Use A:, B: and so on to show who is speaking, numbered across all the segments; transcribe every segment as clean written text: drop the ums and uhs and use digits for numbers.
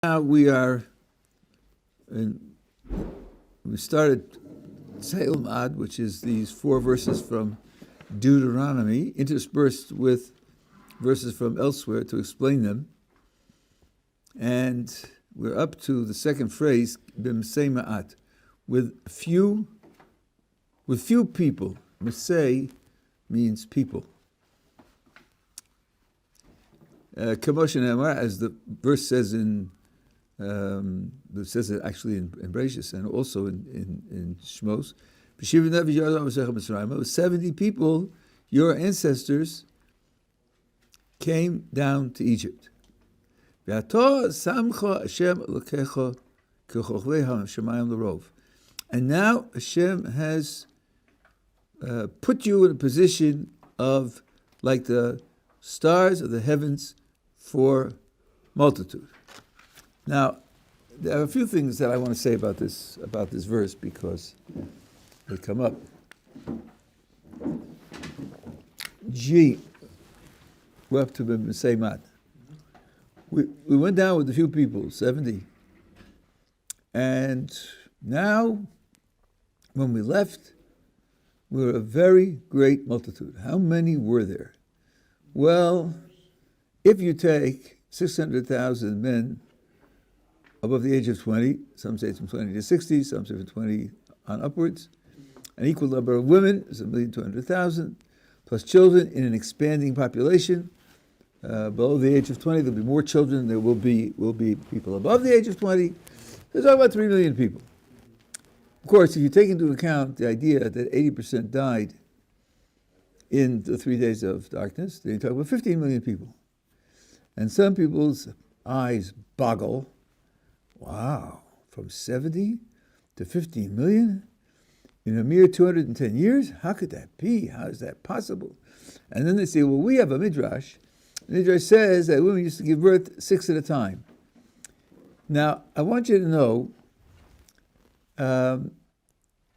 A: Now we started Tzeil Ad, which is these 4 verses from Deuteronomy, interspersed with verses from elsewhere to explain them. And we're up to the second phrase, b'msei ma'at, with few people. Mesei means people. Kamoshen Emar, as the verse says it says it actually in Bereshis and also in Shmos. 70 people, your ancestors, came down to Egypt. And now Hashem has put you in a position of like the stars of the heavens for multitude. Now, there are a few things that I want to say about this verse because they come up. We're up to b'msei ma'at. We went down with a few people, 70. And now, when we left, we were a very great multitude. How many were there? Well, if you take 600,000 men above the age of 20, some say it's from 20 to 60, some say from 20 on upwards, an equal number of women is 1,200,000, plus children in an expanding population. Below the age of 20, there'll be more children. There will be people above the age of 20. There's about 3 million people. Of course, if you take into account the idea that 80% died in the 3 days of darkness, then you talk about 15 million people. And some people's eyes boggle. Wow, from 70 to 15 million in a mere 210 years? How could that be? How is that possible? And then they say, well, we have a midrash. The midrash says that women used to give birth 6 at a time. Now, I want you to know,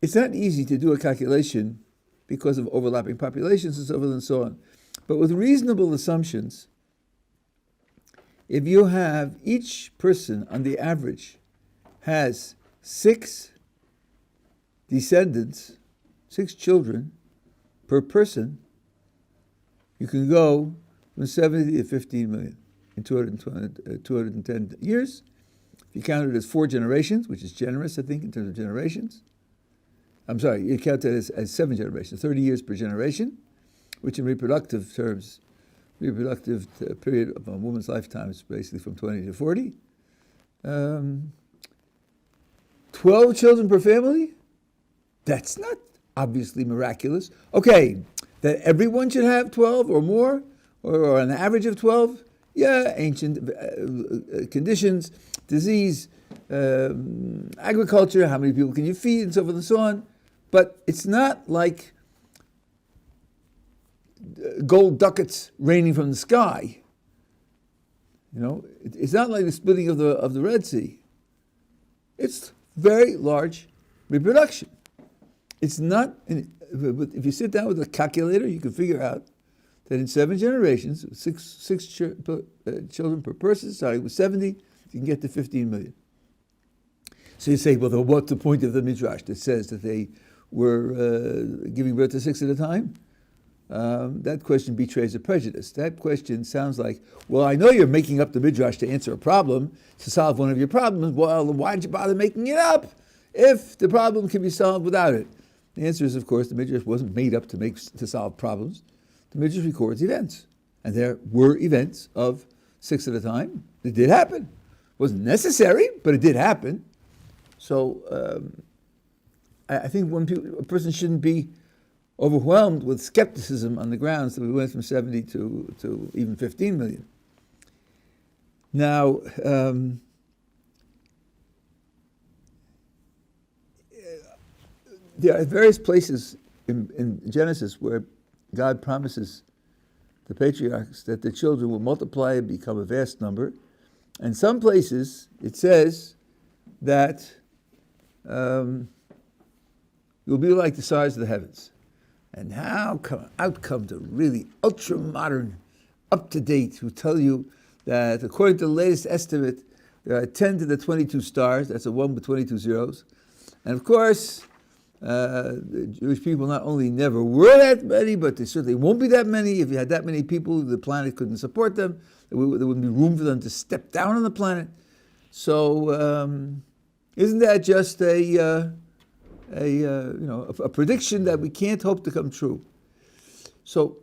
A: it's not easy to do a calculation because of overlapping populations and so forth and so on. But with reasonable assumptions, if you have each person on the average has 6 descendants, 6 children per person, you can go from 70 to 15 million in 210 years. If you count it as 4 generations, which is generous, I think, in terms of generations. I'm sorry, you count it as 7 generations, 30 years per generation, which in reproductive terms, period of a woman's lifetime is basically from 20 to 40. 12 children per family? That's not obviously miraculous. Okay, that everyone should have 12 or more, or an average of 12? Yeah, ancient conditions, disease, agriculture, how many people can you feed, and so forth and so on. But it's not like gold ducats raining from the sky. You know, it's not like the splitting of the Red Sea. It's very large reproduction. It's not. But if you sit down with a calculator, you can figure out that in 7 generations, 6 children per person, starting with 70, you can get to 15 million. So you say, well, what's the point of the midrash that says that they were giving birth to 6 at a time? That question betrays a prejudice. That question sounds like, well, I know you're making up the midrash to answer a problem, to solve one of your problems. Well, why did you bother making it up if the problem can be solved without it? The answer is, of course, the midrash wasn't made up to solve problems. The midrash records events. And there were events of 6 at a time. It did happen. It wasn't necessary, but it did happen. So I think a person shouldn't be overwhelmed with skepticism on the grounds that we went from 70 to even 15 million. Now, there are various places in Genesis where God promises the patriarchs that the children will multiply and become a vast number. And some places it says that you'll be like the stars of the heavens. And out come the really ultra-modern, up-to-date, who tell you that according to the latest estimate there are 10 to the 22 stars. That's a 1 with 22 zeros. And of course, the Jewish people not only never were that many, but they certainly won't be that many. If you had that many people, the planet couldn't support them. There wouldn't be room for them to step down on the planet. So, isn't that just a prediction that we can't hope to come true? So,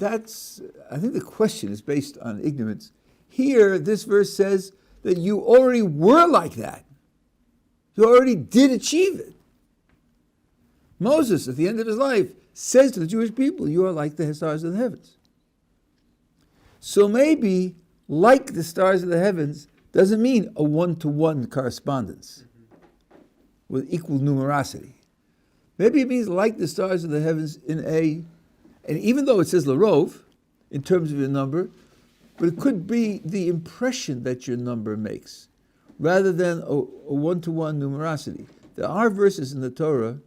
A: I think the question is based on ignorance. Here, this verse says that you already were like that. You already did achieve it. Moses, at the end of his life, says to the Jewish people, you are like the stars of the heavens. So maybe, like the stars of the heavens, doesn't mean a one-to-one correspondence with equal numerosity. Maybe it means like the stars of the heavens and even though it says Larov, in terms of your number, but it could be the impression that your number makes, rather than a one-to-one numerosity. There are verses in the Torah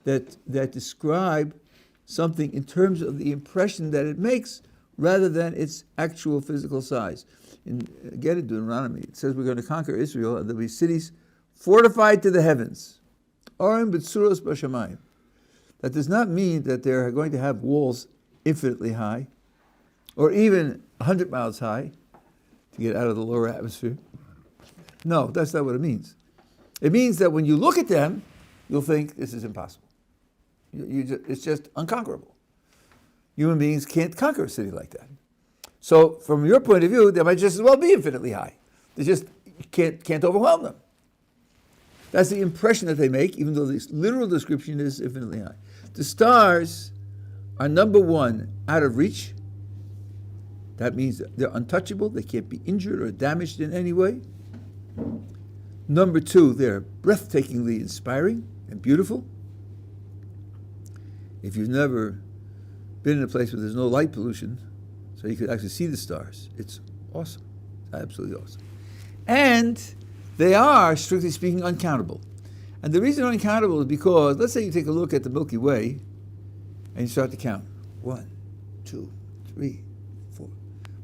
A: that describe something in terms of the impression that it makes, rather than its actual physical size. Again, in Deuteronomy, it says we're going to conquer Israel, and there'll be cities fortified to the heavens. Orim b'tzuros b'shamayim. That does not mean that they're going to have walls infinitely high, or even 100 miles high, to get out of the lower atmosphere. No, that's not what it means. It means that when you look at them, you'll think this is impossible. It's just unconquerable. Human beings can't conquer a city like that. So, from your point of view, they might just as well be infinitely high. They just can't overwhelm them. That's the impression that they make, even though the literal description is infinitely high. The stars are, number one, out of reach. That means that they're untouchable. They can't be injured or damaged in any way. Number two, they're breathtakingly inspiring and beautiful. If you've never been in a place where there's no light pollution, so you could actually see the stars, it's awesome. Absolutely awesome. And they are, strictly speaking, uncountable. And the reason they're uncountable is because, let's say you take a look at the Milky Way, and you start to count. 1, 2, 3, 4.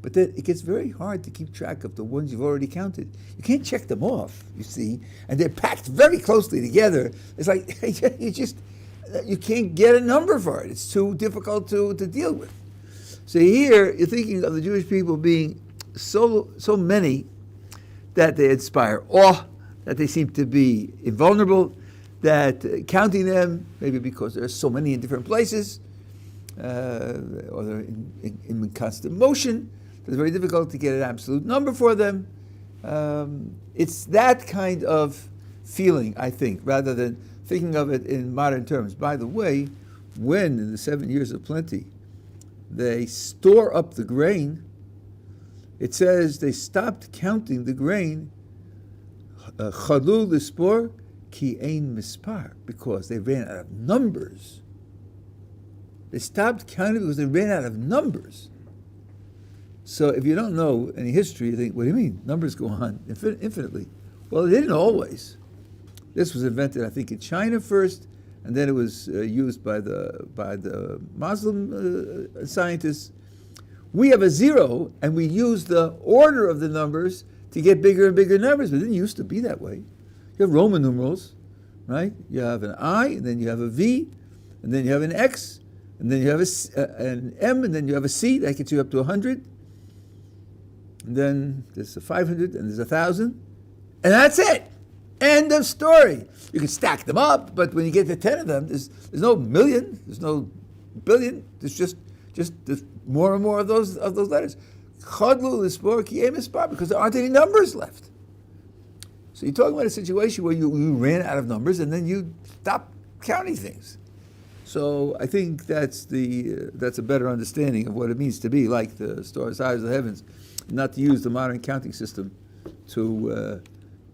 A: But then it gets very hard to keep track of the ones you've already counted. You can't check them off, you see, and they're packed very closely together. It's like, you can't get a number for it. It's too difficult to deal with. So here, you're thinking of the Jewish people being so many that they inspire awe, that they seem to be invulnerable, that counting them, maybe because there are so many in different places, or they're in constant motion, it's very difficult to get an absolute number for them. It's that kind of feeling, I think, rather than thinking of it in modern terms. By the way, when in the 7 years of plenty, they store up the grain, it says they stopped counting the grain, Chalu lispor ki ein mispar, because they ran out of numbers. They stopped counting because they ran out of numbers. So if you don't know any history, you think, what do you mean? Numbers go on infinitely. Well, they didn't always. This was invented, I think, in China first, and then it was used by the Muslim scientists. We have a zero, and we use the order of the numbers to get bigger and bigger numbers, but it didn't used to be that way. You have Roman numerals, right? You have an I, and then you have a V, and then you have an X, and then you have an M, and then you have a C, that gets you up to 100. And then there's a 500, and there's 1,000, and that's it. End of story. You can stack them up, but when you get to 10 of them, there's no million, there's no billion. There's just there's more and more of those letters. Chadlu lispor ki ein mispar, because there aren't any numbers left. So you're talking about a situation where you ran out of numbers and then you stopped counting things. So I think that's a better understanding of what it means to be like the stars, eyes of the heavens, not to use the modern counting system to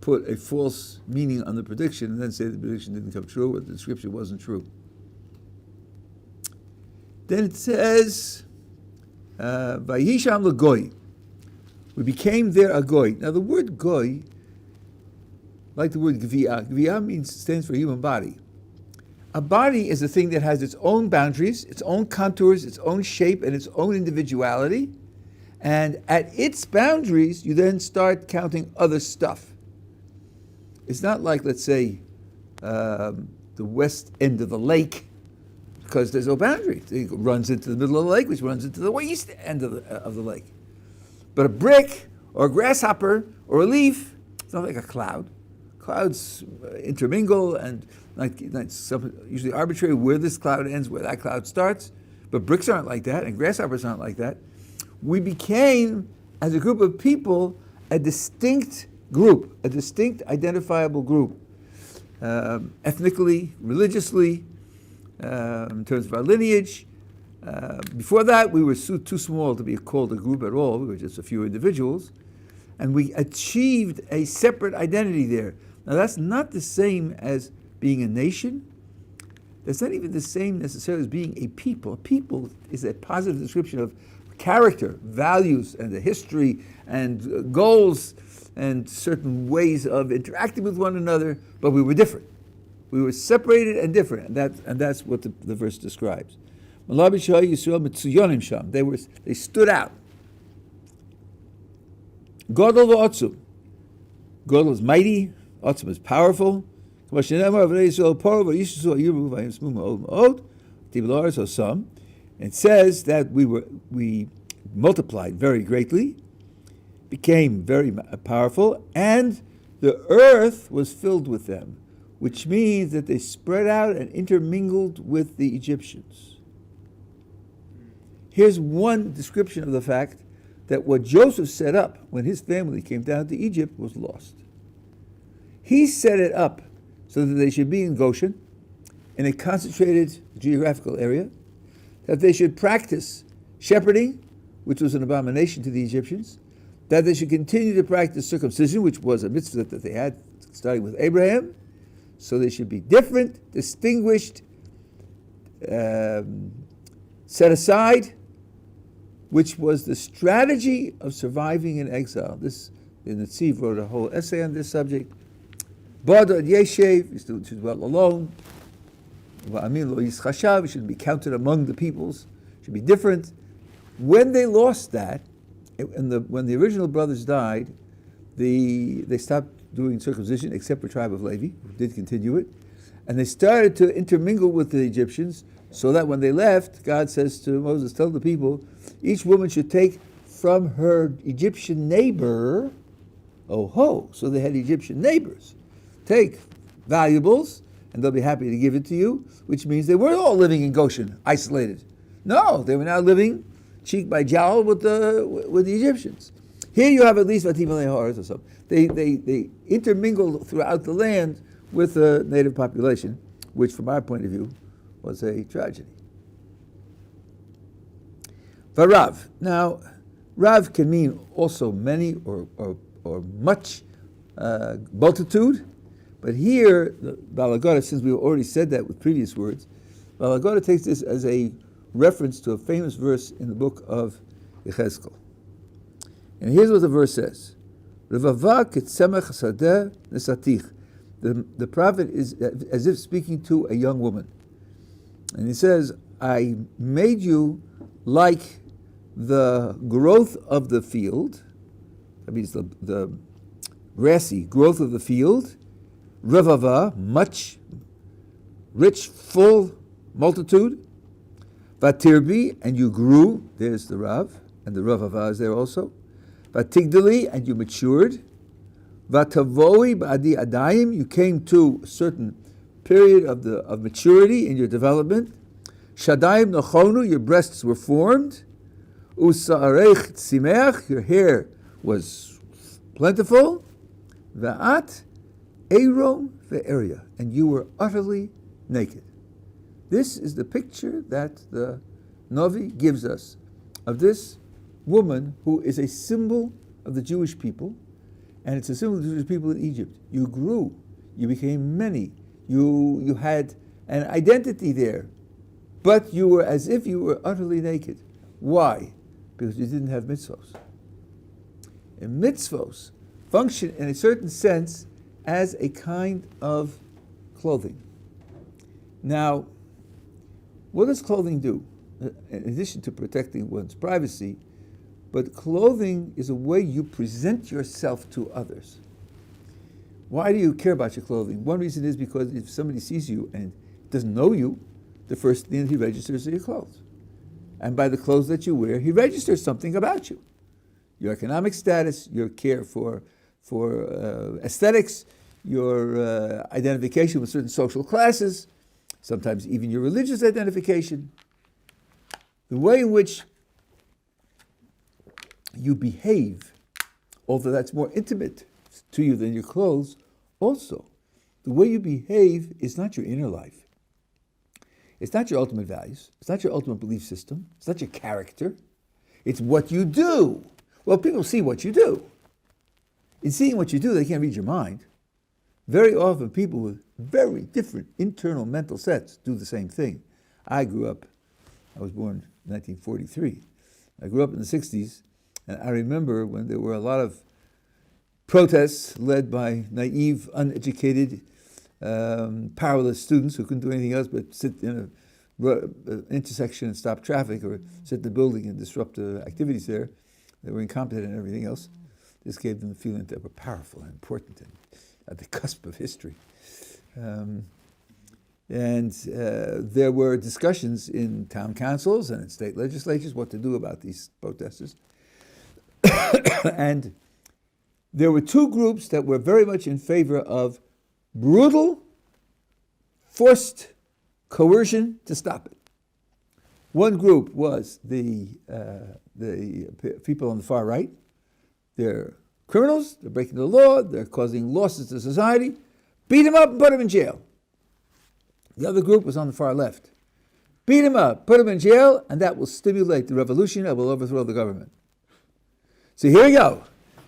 A: put a false meaning on the prediction and then say the prediction didn't come true or the description wasn't true. Then it says, Vayisham l'goy. We became there a goy. Now the word goy, like the word gviah, stands for human body. A body is a thing that has its own boundaries, its own contours, its own shape, and its own individuality. And at its boundaries, you then start counting other stuff. It's not like, let's say, the west end of the lake, because there's no boundary. It runs into the middle of the lake, which runs into the east end of the lake. But a brick or a grasshopper or a leaf, it's not like a cloud. Clouds intermingle and usually arbitrary where this cloud ends, where that cloud starts. But bricks aren't like that, and grasshoppers aren't like that. We became, as a group of people, a distinct group, a distinct identifiable group, ethnically, religiously, in terms of our lineage. Before that, we were too small to be called a group at all. We were just a few individuals. And we achieved a separate identity there. Now, that's not the same as being a nation. That's not even the same necessarily as being a people. A people is a positive description of character, values, and the history, and goals, and certain ways of interacting with one another, but we were different. We were separated and different, and that's what the verse describes. They stood out. Gottleib Otzum. Gottleib is mighty, Otzum is powerful. It says that we multiplied very greatly, became very powerful, and the earth was filled with them, which means that they spread out and intermingled with the Egyptians. Here's one description of the fact that what Joseph set up when his family came down to Egypt was lost. He set it up so that they should be in Goshen, in a concentrated geographical area, that they should practice shepherding, which was an abomination to the Egyptians, that they should continue to practice circumcision, which was a mitzvah that they had starting with Abraham, so they should be different, distinguished, set aside, which was the strategy of surviving in exile. The Netziv wrote a whole essay on this subject. Bada Yeshev, you should dwell alone. Va'amin lo yischashav, you should be counted among the peoples, should be different. When they lost that, when the original brothers died, they stopped doing circumcision, except for tribe of Levi, who did continue it. And they started to intermingle with the Egyptians, so that when they left, God says to Moses, tell the people, each woman should take from her Egyptian neighbor, so they had Egyptian neighbors. Take valuables, and they'll be happy to give it to you, which means they weren't all living in Goshen, isolated. No, they were now living cheek by jowl with the Egyptians. Here you have at least Vatim or something. They intermingled throughout the land with the native population, which from our point of view was a tragedy. Varav. Now, Rav can mean also many or much, multitude, but here, the Hagaddah, since we already said that with previous words, the Hagaddah takes this as a reference to a famous verse in the book of Yechezkel. And here's what the verse says. Revava ketsemech sadeh nesatich. The prophet is as if speaking to a young woman. And he says, I made you like the growth of the field, that means the grassy growth of the field, revava, much, rich, full, multitude, vatirbi, and you grew, there's the Rav, and the revava is there also, vatigdali, and you matured, vatavoi ba'adi adayim, you came to a certain period of maturity in your development, shadayim nochonu, your breasts were formed, usa'arech tzimeach, your hair was plentiful, va'at Arom ve'eria, and you were utterly naked. This is the picture that the Navi gives us of this woman who is a symbol of the Jewish people, and it's a symbol of the Jewish people in Egypt. You grew, you became many, you had an identity there, but you were as if you were utterly naked. Why? Because you didn't have mitzvos. And mitzvos function in a certain sense as a kind of clothing. Now, what does clothing do? In addition to protecting one's privacy, But clothing is a way you present yourself to others. Why do you care about your clothing? One reason is because if somebody sees you and doesn't know you, the first thing he registers are your clothes. And by the clothes that you wear, he registers something about you. Your economic status, your care for aesthetics, your identification with certain social classes, sometimes even your religious identification. The way in which you behave, although that's more intimate to you than your clothes, also, the way you behave is not your inner life. It's not your ultimate values. It's not your ultimate belief system. It's not your character. It's what you do. Well, people see what you do. In seeing what you do, they can't read your mind. Very often, people with very different internal mental sets do the same thing. I was born in 1943. I grew up in the 60s, and I remember when there were a lot of protests led by naive, uneducated, powerless students who couldn't do anything else but sit in an intersection and stop traffic, or sit in the building and disrupt the activities there. They were incompetent and everything else. This gave them the feeling that they were powerful and important and at the cusp of history. There were discussions in town councils and in state legislatures what to do about these protesters. And there were two groups that were very much in favor of brutal, forced coercion to stop it. One group was the people on the far right. They're criminals, they're breaking the law, they're causing losses to society. Beat them up and put them in jail. The other group was on the far left. Beat them up, put them in jail, and that will stimulate the revolution that will overthrow the government. So here we go.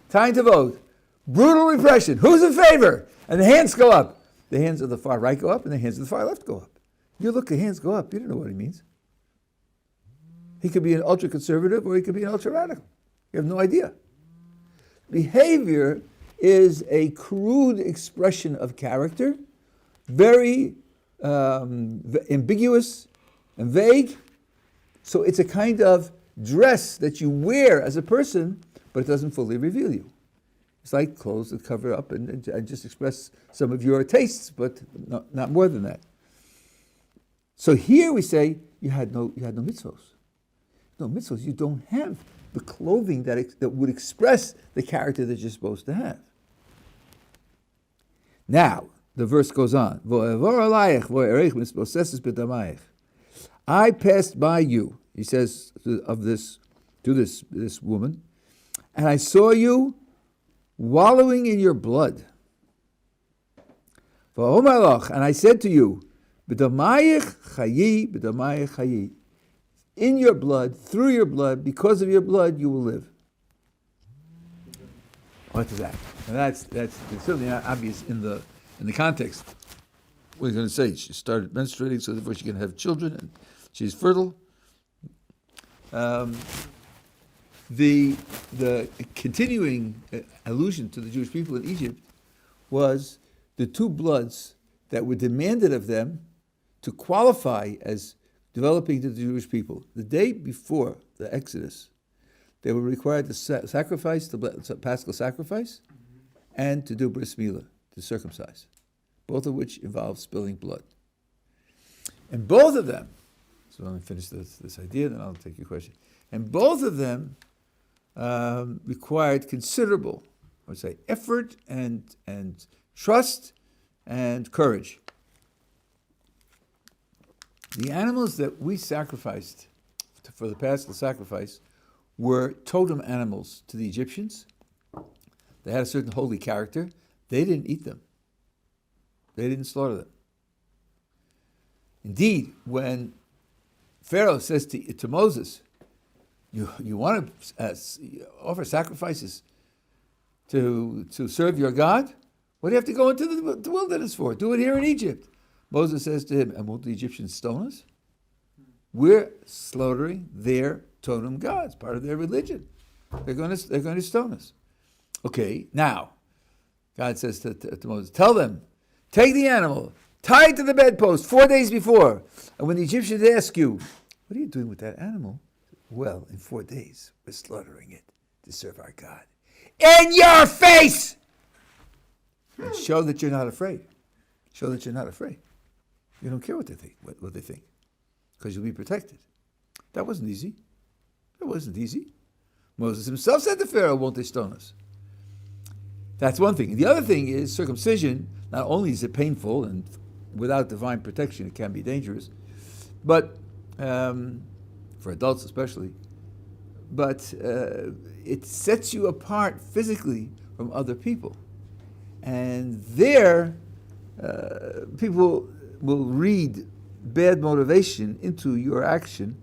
A: Time to vote. Brutal repression. Who's in favor? And the hands go up. The hands of the far right go up, and the hands of the far left go up. You look, the hands go up. You don't know what he means. He could be an ultra-conservative, or he could be an ultra-radical. You have no idea. Behavior is a crude expression of character, very ambiguous and vague. So it's a kind of dress that you wear as a person, but it doesn't fully reveal you. It's like clothes that cover up and just express some of your tastes, but not more than that. So here we say you had no mitzvos. No mitzvos. You don't have the clothing that would express the character that you're supposed to have. Now, the verse goes on. I passed by you, he says to this woman, and I saw you wallowing in your blood. And I said to you, in your blood, through your blood, because of your blood, you will live. What is that? And that's certainly not obvious in the context. What are you going to say? She started menstruating, so therefore she can have children, and she's fertile. The continuing allusion to the Jewish people in Egypt was the two bloods that were demanded of them to qualify as developing to the Jewish people. The day before the Exodus, they were required to sacrifice the Paschal sacrifice and to do bris milah, to circumcise, both of which involve spilling blood. And both of them, so let me finish this idea, then I'll take your question. And both of them required considerable, I would say, effort and trust and courage. The animals that we sacrificed for the Paschal sacrifice were totem animals to the Egyptians. They had a certain holy character. They didn't eat them. They didn't slaughter them. Indeed, when Pharaoh says to Moses, you want to offer sacrifices to serve your God? What do you have to go into the wilderness for? Do it here in Egypt. Moses says to him, and won't the Egyptians stone us? We're slaughtering their totem gods, part of their religion. They're going to stone us. Okay, now, God says to Moses, tell them, take the animal, tie it to the bedpost 4 days before, and when the Egyptians ask you, what are you doing with that animal? Well, in 4 days, we're slaughtering it to serve our God. In your face! And show that you're not afraid. Show that you're not afraid. You don't care what they think, what they think, because you'll be protected. That wasn't easy. It wasn't easy. Moses himself said to Pharaoh, won't they stone us? That's one thing. The other thing is circumcision. Not only is it painful, and without divine protection it can be dangerous, but for adults especially, but it sets you apart physically from other people. And there, people will read bad motivation into your action.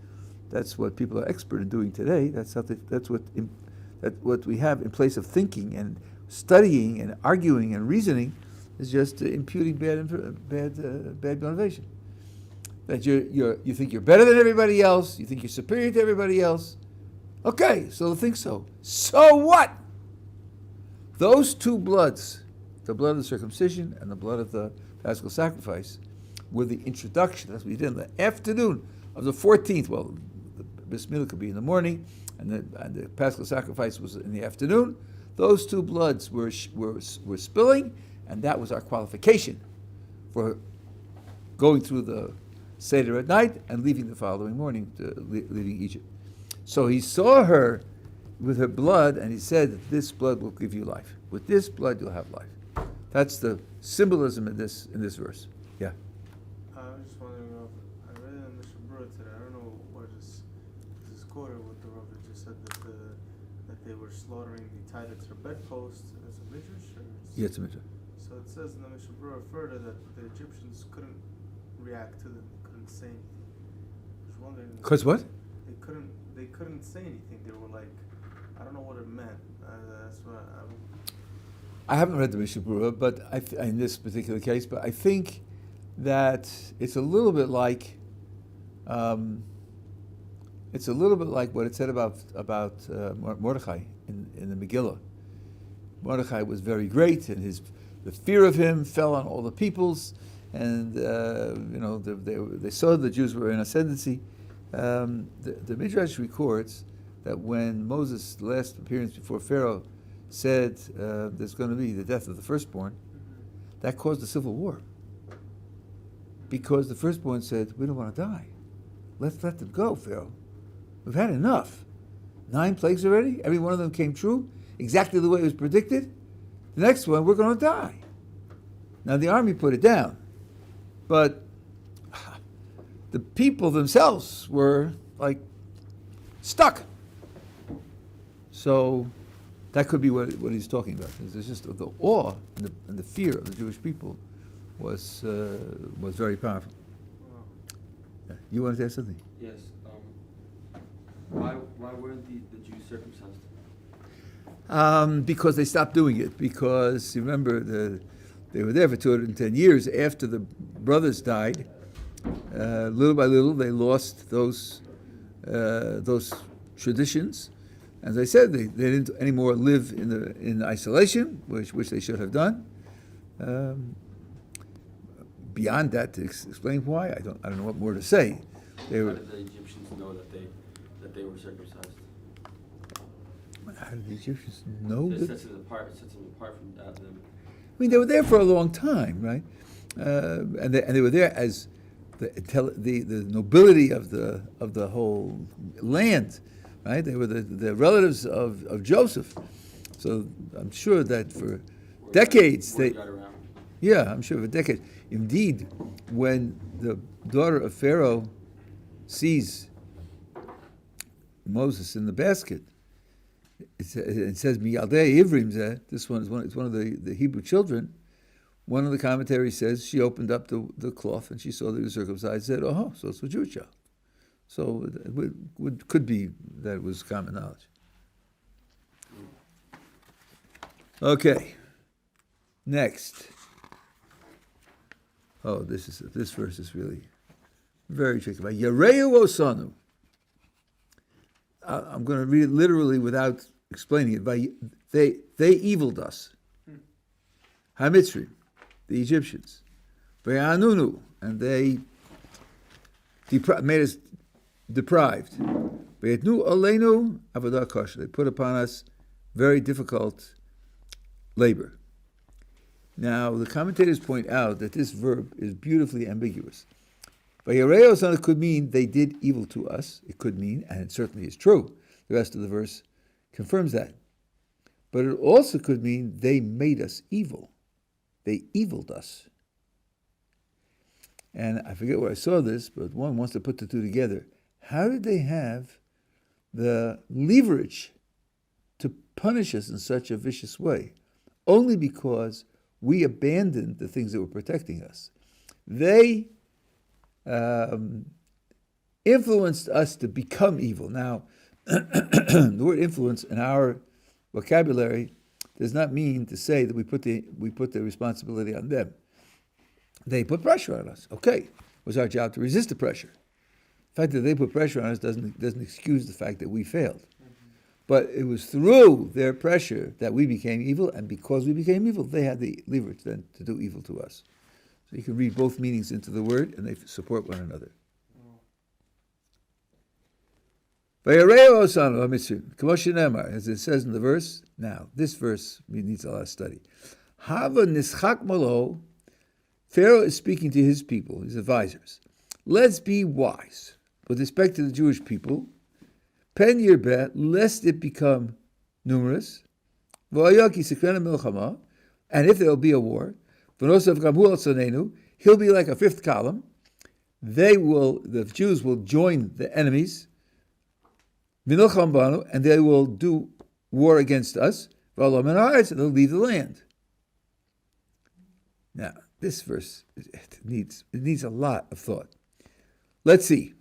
A: That's what people are expert in doing today. That's what we have in place of thinking and studying and arguing and reasoning is just imputing bad motivation. That you think you're better than everybody else. You think you're superior to everybody else. Okay, so think so. So what? Those two bloods, the blood of the circumcision and the blood of the paschal sacrifice, were the introduction. That's what we did in the afternoon of the 14th. Well, the bris milah could be in the morning, and the paschal sacrifice was in the afternoon. Those two bloods were spilling, and that was our qualification for going through the Seder at night and leaving the following morning, leaving Egypt. So he saw her with her blood, and he said, this blood will give you life. With this blood, you'll have life. That's the symbolism in this verse. Yeah.
B: I was just wondering, I read it in the Shabbat today. I don't know what is quoted what the Rabbi just said that they were slaughtering the tied it to their bedposts as a midrash.
A: Yeah, it's a midrash.
B: So it says in the Mishabura further that the Egyptians couldn't react to them. They couldn't say anything. I was wondering.
A: Because what?
B: They couldn't say anything. They were like, I don't know what it meant. That's what
A: I haven't read the Mishnah Berurah, but in this particular case, but I think that it's a little bit like what it said about Mordechai in the Megillah. Mordechai was very great, and the fear of him fell on all the peoples, and they saw the Jews were in ascendancy. The Midrash records that when Moses' last appearance before Pharaoh said there's going to be the death of the firstborn, that caused a civil war. Because the firstborn said, we don't want to die. Let's let them go, Pharaoh. We've had enough. 9 plagues already. Every one of them came true, exactly the way it was predicted. The next one, we're going to die. Now the army put it down. But the people themselves were like stuck. So that could be what he's talking about. It's just the awe and the fear of the Jewish people was very powerful.
B: wow.
A: You wanted to ask something?
C: Yes. Why weren't the Jews circumcised?
A: Because they stopped doing it. Because you remember they were there for 210 years after the brothers died. Little by little, they lost those traditions. As I said, they didn't anymore live in isolation, which they should have done. Beyond that, to explain why, I don't know what more to say.
C: How did the Egyptians know that they were circumcised?
A: How did the Egyptians know
C: It
A: that?
C: sets them apart from them.
A: I mean, they were there for a long time, right? And they were there as the nobility of the whole land, right? They were the relatives of Joseph. So I'm sure that for decades they. Yeah, I'm sure for decades. Indeed, when the daughter of Pharaoh sees Moses in the basket, it says "Miyaldei Ivrim zeh." This one is one of the Hebrew children. One of the commentaries says she opened up the cloth and she saw that he was circumcised. Said, "Oh, so it's a Jewish child." So it could be that it was common knowledge. Okay. Next. Oh, this verse is really very tricky. Yareu osanu. I'm going to read it literally without explaining it. They eviled us. Hamitzrim, the Egyptians. Ve'anunu, and they made us deprived. V'yetnu aleinu avodah kasha. They put upon us very difficult labor. Now, the commentators point out that this verb is beautifully ambiguous. Vayareo could mean they did evil to us. It could mean, and it certainly is true, the rest of the verse confirms that. But it also could mean they made us evil. They eviled us. And I forget where I saw this, but one wants to put the two together. How did they have the leverage to punish us in such a vicious way? Only because we abandoned the things that were protecting us. They influenced us to become evil. Now, the word influence in our vocabulary does not mean to say that we put the responsibility on them. They put pressure on us. Okay, it was our job to resist the pressure. The fact that they put pressure on us doesn't excuse the fact that we failed. But it was through their pressure that we became evil, and because we became evil, they had the leverage then to do evil to us. So you can read both meanings into the word, and they support one another. As it says in the verse, now, this verse needs a lot of study. Hava nischak malo, Pharaoh is speaking to his people, his advisors. Let's be wise with respect to the Jewish people. Pen yirbeh, lest it become numerous. V'ayaki sekrena milchama, and if there will be a war, v'nosav gamhu al tzonenu, he'll be like a fifth column. The Jews will join the enemies, v'nilcham banu, and they will do war against us. V'alam ha'aretz, and they'll leave the land. Now, this verse it needs a lot of thought. Let's see.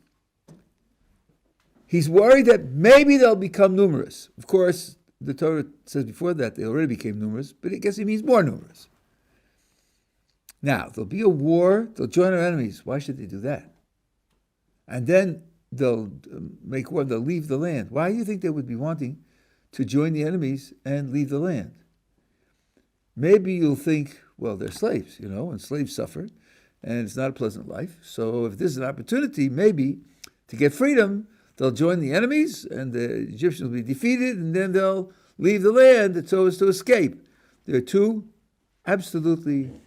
A: He's worried that maybe they'll become numerous. Of course, the Torah says before that they already became numerous, but I guess he means more numerous. Now, there'll be a war, they'll join our enemies. Why should they do that? And then they'll make war, they'll leave the land. Why do you think they would be wanting to join the enemies and leave the land? Maybe you'll think, well, they're slaves, and slaves suffer, and it's not a pleasant life. So if this is an opportunity, maybe, to get freedom, they'll join the enemies, and the Egyptians will be defeated, and then they'll leave the land so as to escape. There are two absolute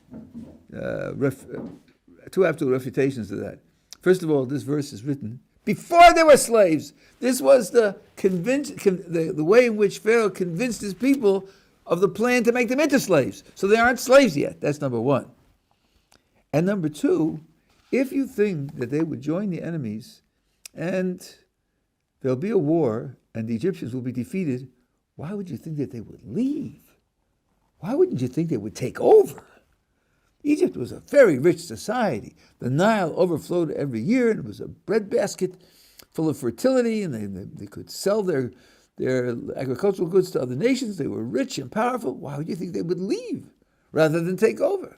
A: refutations to that. First of all, this verse is written before they were slaves. This was the way in which Pharaoh convinced his people of the plan to make them into slaves. So they aren't slaves yet. That's number one. And number two, if you think that they would join the enemies and there'll be a war and the Egyptians will be defeated, why would you think that they would leave? Why wouldn't you think they would take over? Egypt was a very rich society. The Nile overflowed every year, and it was a breadbasket full of fertility, and they could sell their agricultural goods to other nations. They were rich and powerful. Why would you think they would leave rather than take over?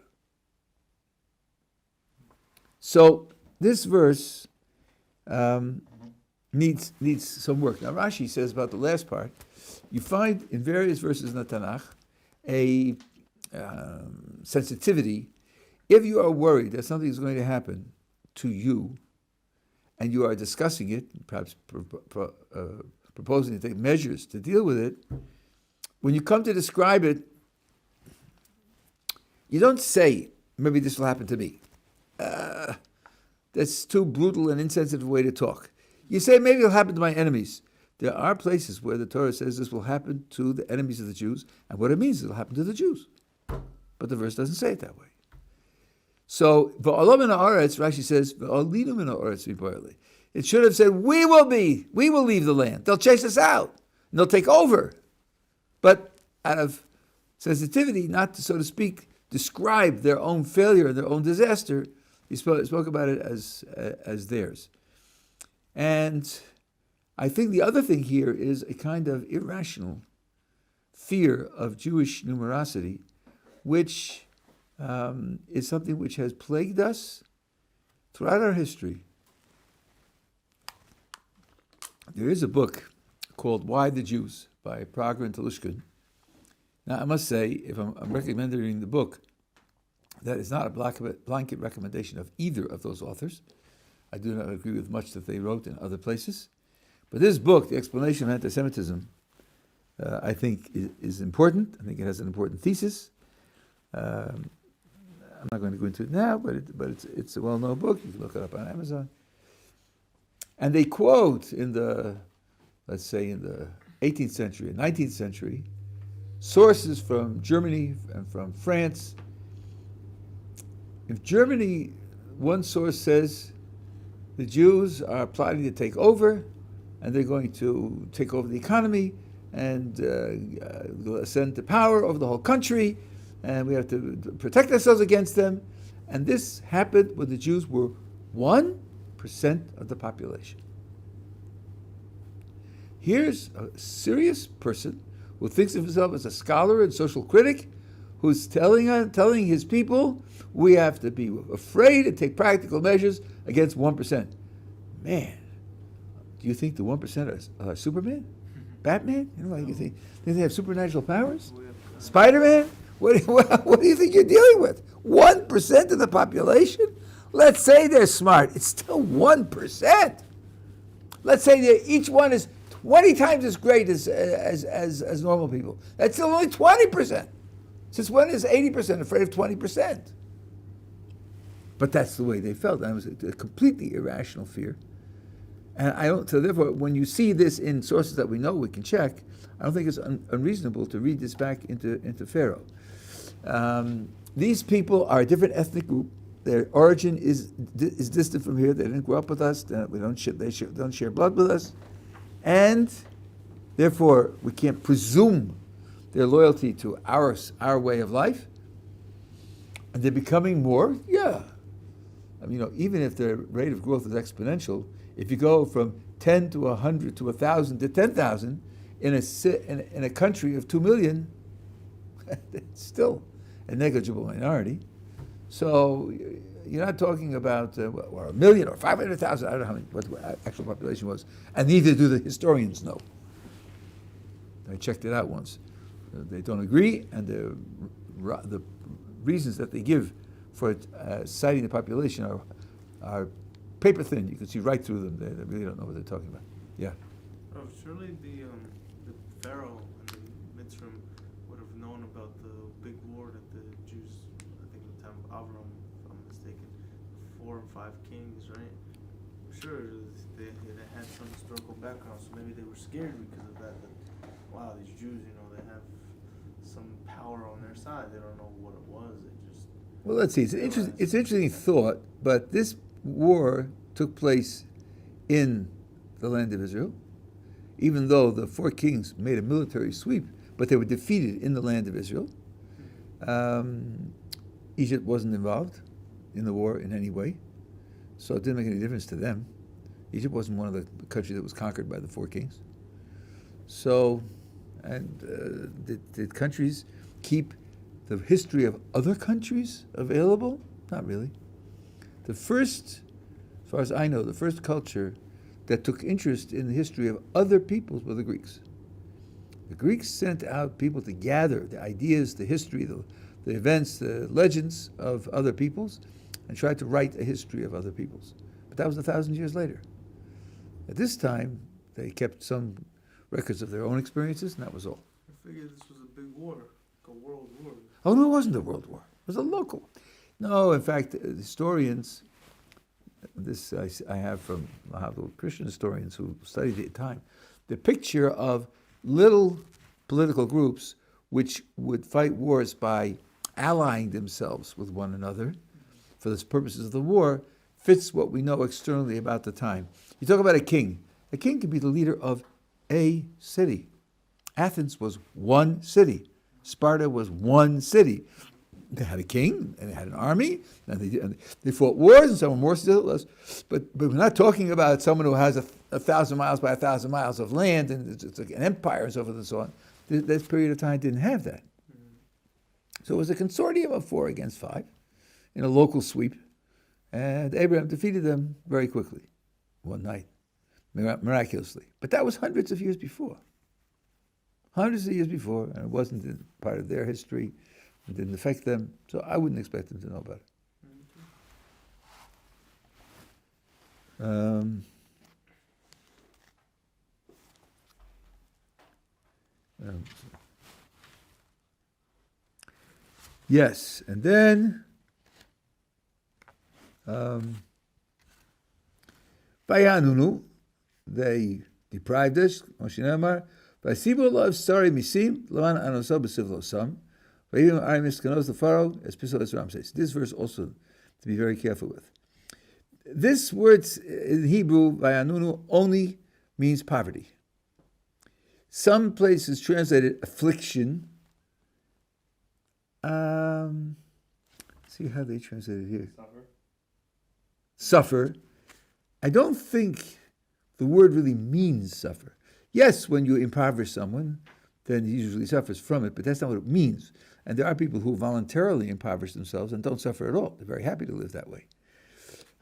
A: So this verse needs some work. Now Rashi says about the last part, you find in various verses in the Tanakh a sensitivity. If you are worried that something is going to happen to you, and you are discussing it, perhaps proposing to take measures to deal with it, when you come to describe it, you don't say, maybe this will happen to me. That's too brutal and insensitive way to talk. You say, maybe it'll happen to my enemies. There are places where the Torah says this will happen to the enemies of the Jews, and what it means is it'll happen to the Jews. But the verse doesn't say it that way. So, v'olam in ha'aretz, Rashi says, v'olinum in ha'aretz v'boili. It should have said, we will leave the land. They'll chase us out, and they'll take over. But out of sensitivity, not to, so to speak, describe their own failure, their own disaster, he spoke about it as theirs. And I think the other thing here is a kind of irrational fear of Jewish numerosity, which is something which has plagued us throughout our history. There is a book called Why the Jews by Prager and Telushkin. Now, I must say, if I'm recommending the book, that is not a blanket recommendation of either of those authors. I do not agree with much that they wrote in other places. But this book, The Explanation of Anti-Semitism, I think is important. I think it has an important thesis. I'm not going to go into it now, but it's a well-known book. You can look it up on Amazon. And they quote in the 18th century and 19th century, sources from Germany and from France. If Germany, one source says the Jews are plotting to take over, and they're going to take over the economy and ascend to power over the whole country, and we have to protect ourselves against them. And this happened when the Jews were 1% of the population. Here's a serious person who thinks of himself as a scholar and social critic, who's telling his people, we have to be afraid and take practical measures against 1%. Man, do you think the 1% are Superman? Batman? You know, like you think they have supernatural powers? Spider-Man? What do you think you're dealing with? 1% of the population? Let's say they're smart. It's still 1%. Let's say each one is 20 times as great as normal people. That's still only 20%. Since when is 80% afraid of 20%? But that's the way they felt. That was a completely irrational fear. And so therefore, when you see this in sources that we know we can check, I don't think it's unreasonable to read this back into Pharaoh. These people are a different ethnic group. Their origin is distant from here. They didn't grow up with us. They don't share blood with us, and therefore we can't presume their loyalty to our way of life. And they're becoming more, yeah. I mean, even if their rate of growth is exponential, if you go from 10 to 100 to 1,000 to 10,000 in a country of 2 million, it's still a negligible minority. So you're not talking about or 1 million or 500,000. I don't know what the actual population was, and neither do the historians know. I checked it out once. They don't agree, and the reasons that they give for citing the population are paper thin. You can see right through them. They really don't know what they're talking about. Yeah.
B: Oh, surely the Pharaoh and the Mitzrayim would have known about the big war that the Jews, I think at the time of Avram, if I'm mistaken, 4 and 5 kings, right? I'm sure they had some historical background, so maybe they were scared because of that. Wow, these Jews, they have some power on their side. They don't know what it was. They just...
A: Well, let's see. It's an interesting thought, but this war took place in the land of Israel, even though the 4 kings made a military sweep, but they were defeated in the land of Israel. Egypt wasn't involved in the war in any way, so it didn't make any difference to them. Egypt wasn't one of the countries that was conquered by the 4 kings. So, did countries keep the history of other countries available? Not really. The first, as far as I know, the first culture that took interest in the history of other peoples were the Greeks. The Greeks sent out people to gather the ideas, the history, the events, the legends of other peoples, and tried to write a history of other peoples. But that was 1,000 years later. At this time, they kept some records of their own experiences, and that was all.
B: I figured this was a big war, like a world war.
A: Oh, no, it wasn't a world war. It was a local. No, in fact, historians, this I have from Christian historians who studied the time, the picture of little political groups which would fight wars by allying themselves with one another for the purposes of the war fits what we know externally about the time. You talk about a king. A king could be the leader of a city. Athens was one city. Sparta was one city. They had a king, and they had an army, and they fought wars, and some were more zealous. But we're not talking about someone who has 1,000 miles by 1,000 miles of land, and it's like an empire and so forth and so on. This period of time didn't have that. So it was a consortium of 4 against 5 in a local sweep, and Abraham defeated them very quickly, one night, miraculously. But that was hundreds of years before. Hundreds of years before, and it wasn't part of their history. It didn't affect them, so I wouldn't expect them to know about it. Yes, and then Vayanunu, they deprived us. Moshe Vasibu love sorry misim loan anoso b'sivlosam. Vayim arim miskanos the Pharaoh as Pisol as Ram says. This verse also to be very careful with. This word in Hebrew Vayanunu only means poverty. Some places translated affliction. See how they translate it here. Suffer. I don't think the word really means suffer. Yes, when you impoverish someone, then he usually suffers from it, but that's not what it means. And there are people who voluntarily impoverish themselves and don't suffer at all. They're very happy to live that way.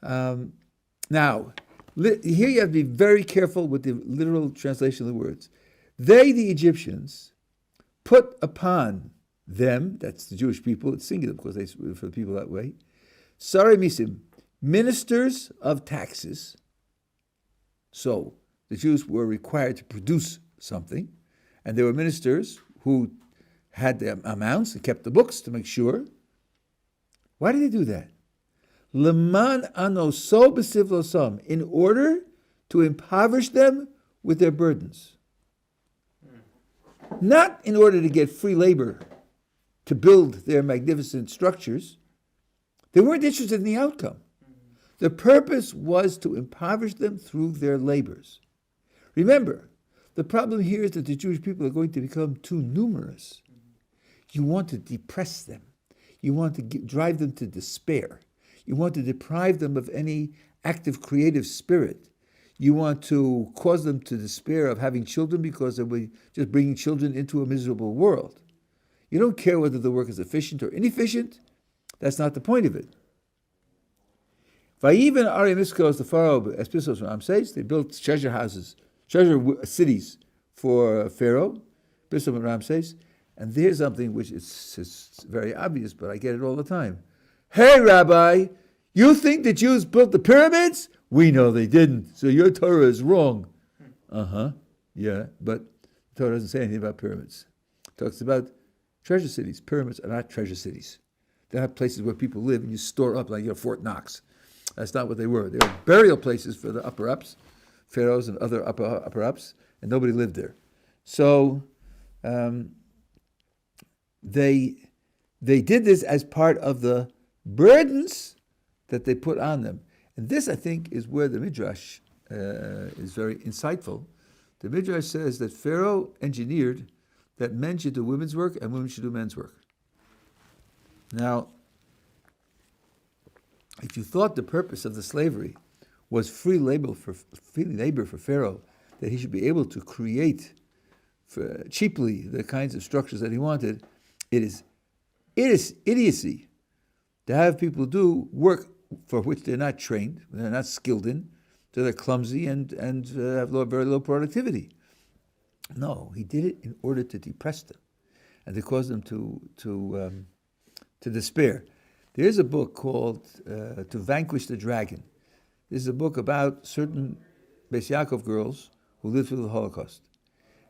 A: Now, here you have to be very careful with the literal translation of the words. They, the Egyptians, put upon them, that's the Jewish people, it's singular because they refer to people that way, Sari Misim, ministers of taxes. So, the Jews were required to produce something, and there were ministers who had the amounts and kept the books to make sure. Why did they do that? Leman anoso b'sivlosam, in order to impoverish them with their burdens. Not in order to get free labor to build their magnificent structures. They weren't interested in the outcome. The purpose was to impoverish them through their labors. Remember, the problem here is that the Jewish people are going to become too numerous. You want to depress them. You want to drive them to despair. You want to deprive them of any active creative spirit. You want to cause them to despair of having children because they're just bringing children into a miserable world. You don't care whether the work is efficient or inefficient. That's not the point of it. Vayiven Ari Miskos, the Pharaoh, as Pisos Ram says, they built treasure houses, treasure cities for Pharaoh, Pisos Ram says. And there's something which is very obvious, but I get it all the time. Hey, Rabbi, you think the Jews built the pyramids? We know they didn't, so your Torah is wrong. Yeah, but the Torah doesn't say anything about pyramids. It talks about treasure cities. Pyramids are not treasure cities. They're not places where people live and you store up like Fort Knox. That's not what they were. They were burial places for the upper-ups, pharaohs and other upper-ups, and nobody lived there. So they did this as part of the burdens that they put on them. And this, I think, is where the Midrash is very insightful. The Midrash says that Pharaoh engineered that men should do women's work and women should do men's work. Now, if you thought the purpose of the slavery was free labor for Pharaoh, that he should be able to create cheaply the kinds of structures that he wanted, it is idiocy to have people do work for which they're not trained, they're not skilled in, so they're clumsy and have very low productivity. No, he did it in order to depress them and to cause them to despair. There's a book called To Vanquish the Dragon. This is a book about certain Beis Yaakov girls who lived through the Holocaust.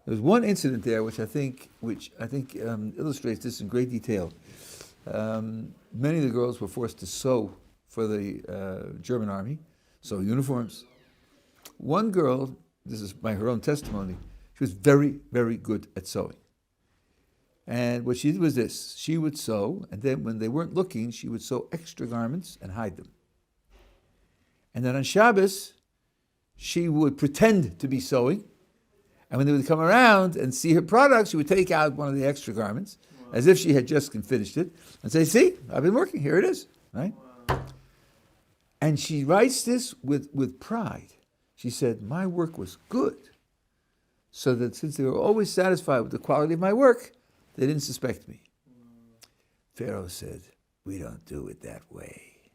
A: There was one incident there which I think illustrates this in great detail. Many of the girls were forced to sew for the German army, sew uniforms. One girl, this is by her own testimony, she was very, very good at sewing. And what she did was this: she would sew, and then when they weren't looking, she would sew extra garments and hide them. And then on Shabbos, she would pretend to be sewing, and when they would come around and see her products, she would take out one of the extra garments, as if she had just finished it, and say, "See, I've been working, here it is." Right? And she writes this with pride. She said, "My work was good, so that since they were always satisfied with the quality of my work, they didn't suspect me." Pharaoh said, "We don't do it that way.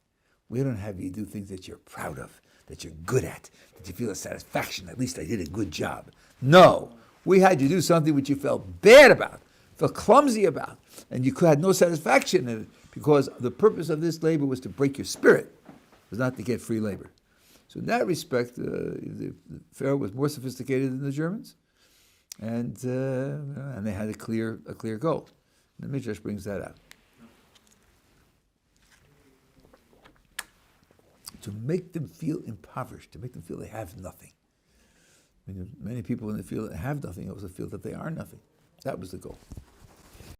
A: We don't have you do things that you're proud of, that you're good at, that you feel a satisfaction, at least I did a good job. No, we had you do something which you felt bad about, felt clumsy about, and you had no satisfaction in it, because the purpose of this labor was to break your spirit, was not to get free labor." So in that respect, the Pharaoh was more sophisticated than the Germans. and they had a clear goal. The Midrash brings that out. To make them feel impoverished, to make them feel they have nothing. Many people, when they feel they have nothing, also feel that they are nothing. That was the goal.